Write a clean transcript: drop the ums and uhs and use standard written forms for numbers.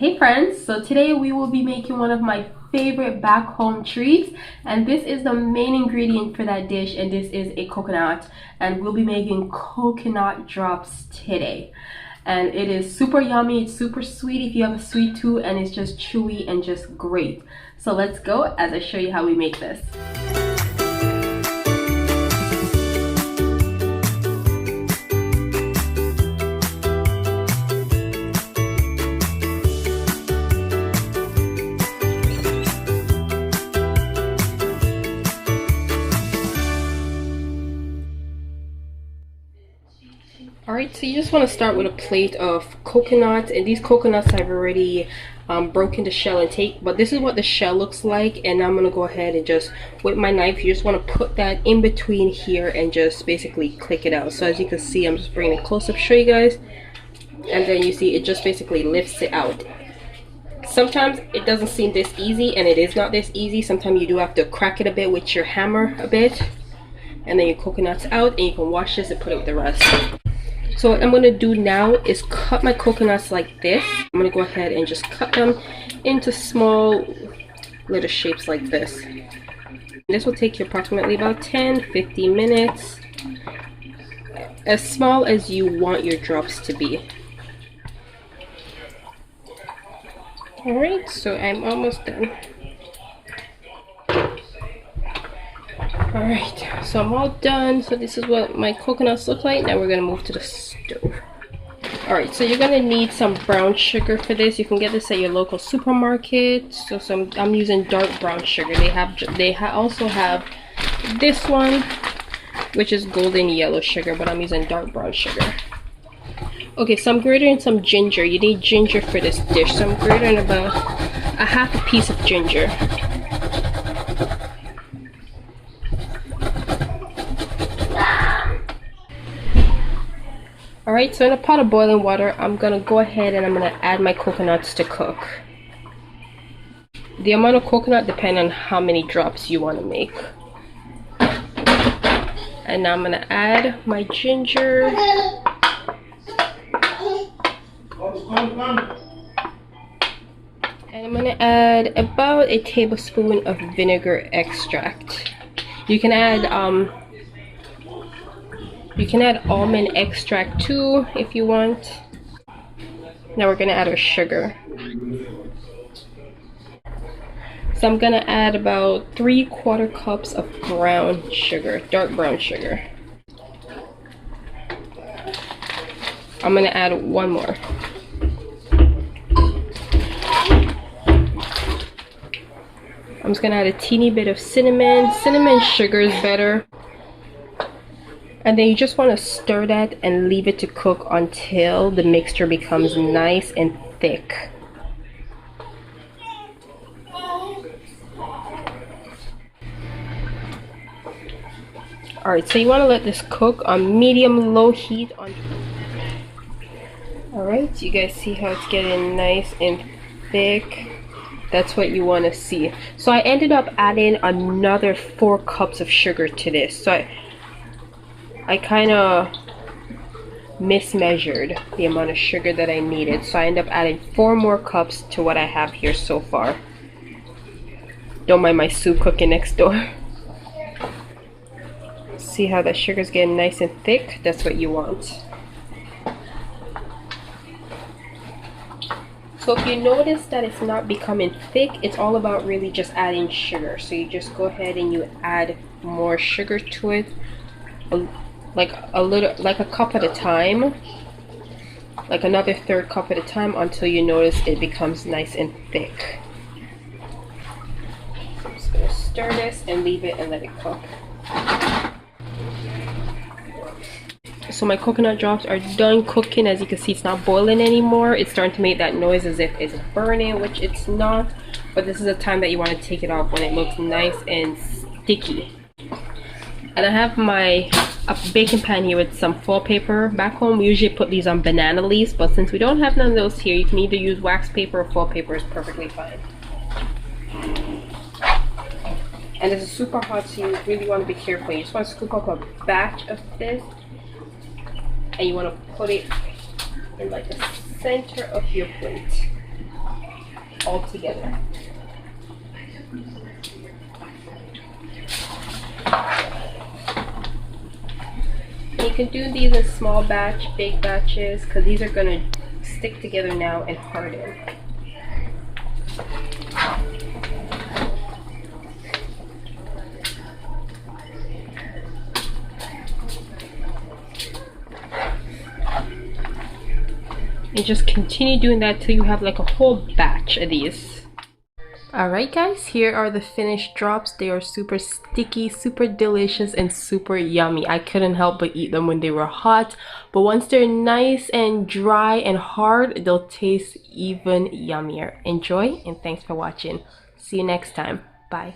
Hey friends, so today we will be making one of my favorite back home treats, and this is the main ingredient for that dish, and this is a coconut, and we'll be making coconut drops today. And it is super yummy, it's super sweet if you have a sweet tooth, and it's just chewy and just great. So let's go as I show you how we make this. Alright, so you just want to start with a plate of coconuts, and these coconuts I've already broken the shell and take, but this is what the shell looks like, and I'm going to go ahead and just, with my knife, you just want to put that in between here and just basically click it out. So as you can see, I'm just bringing it close up to show you guys, and then you see it just basically lifts it out. Sometimes it doesn't seem this easy, and it is not this easy. Sometimes you do have to crack it a bit with your hammer a bit, and then your coconut's out, and you can wash this and put it with the rest. So what I'm going to do now is cut my coconuts like this. I'm going to go ahead and just cut them into small little shapes like this. This will take you approximately about 10-15 minutes. As small as you want your drops to be. Alright, so I'm almost done. Alright, so I'm all done. So this is what my coconuts look like. Now we're going to move to the stove. Alright, so you're going to need some brown sugar for this. You can get this at your local supermarket. So I'm using dark brown sugar. They also have this one, which is golden yellow sugar, but I'm using dark brown sugar. Okay, so I'm grating some ginger. You need ginger for this dish. So I'm grating about a half a piece of ginger. Alright, so in a pot of boiling water, I'm going to go ahead and I'm going to add my coconuts to cook. The amount of coconut depends on how many drops you want to make. And now I'm going to add my ginger. And I'm going to add about a tablespoon of vinegar extract. You can add almond extract too if you want. Now we're going to add our sugar. So I'm going to add about 3/4 cups of brown sugar, dark brown sugar. I'm going to add one more. I'm just going to add a teeny bit of cinnamon. Cinnamon sugar is better. And then you just want to stir that and leave it to cook until the mixture becomes nice and thick. Alright, so you want to let this cook on medium-low heat. Alright, so you guys see how it's getting nice and thick? That's what you want to see. So I ended up adding another 4 cups of sugar to this. So I kind of mismeasured the amount of sugar that I needed, so I ended up adding 4 more cups to what I have here so far. Don't mind my soup cooking next door. See how the sugar's getting nice and thick? That's what you want. So if you notice that it's not becoming thick, it's all about really just adding sugar. So you just go ahead and you add more sugar to it. Like a cup at a time, like another 1/3 cup at a time, until you notice it becomes nice and thick. I'm just gonna stir this and leave it and let it cook. So my coconut drops are done cooking. As you can see, it's not boiling anymore. It's starting to make that noise as if it's burning, which it's not, but this is the time that you want to take it off, when it looks nice and sticky. And I have a baking pan here with some foil paper. Back home we usually put these on banana leaves, but since we don't have none of those here, you can either use wax paper or foil paper is perfectly fine. And this is super hot, so you really want to be careful. You just want to scoop up a batch of this, and you want to put it in like the center of your plate. all together. You can do these in small batch, big batches, because these are gonna stick together now and harden. And just continue doing that till you have like a whole batch of these. Alright guys, here are the finished drops. They are super sticky, super delicious, and super yummy. I couldn't help but eat them when they were hot, but once they're nice and dry and hard, they'll taste even yummier. Enjoy, and thanks for watching. See you next time. Bye.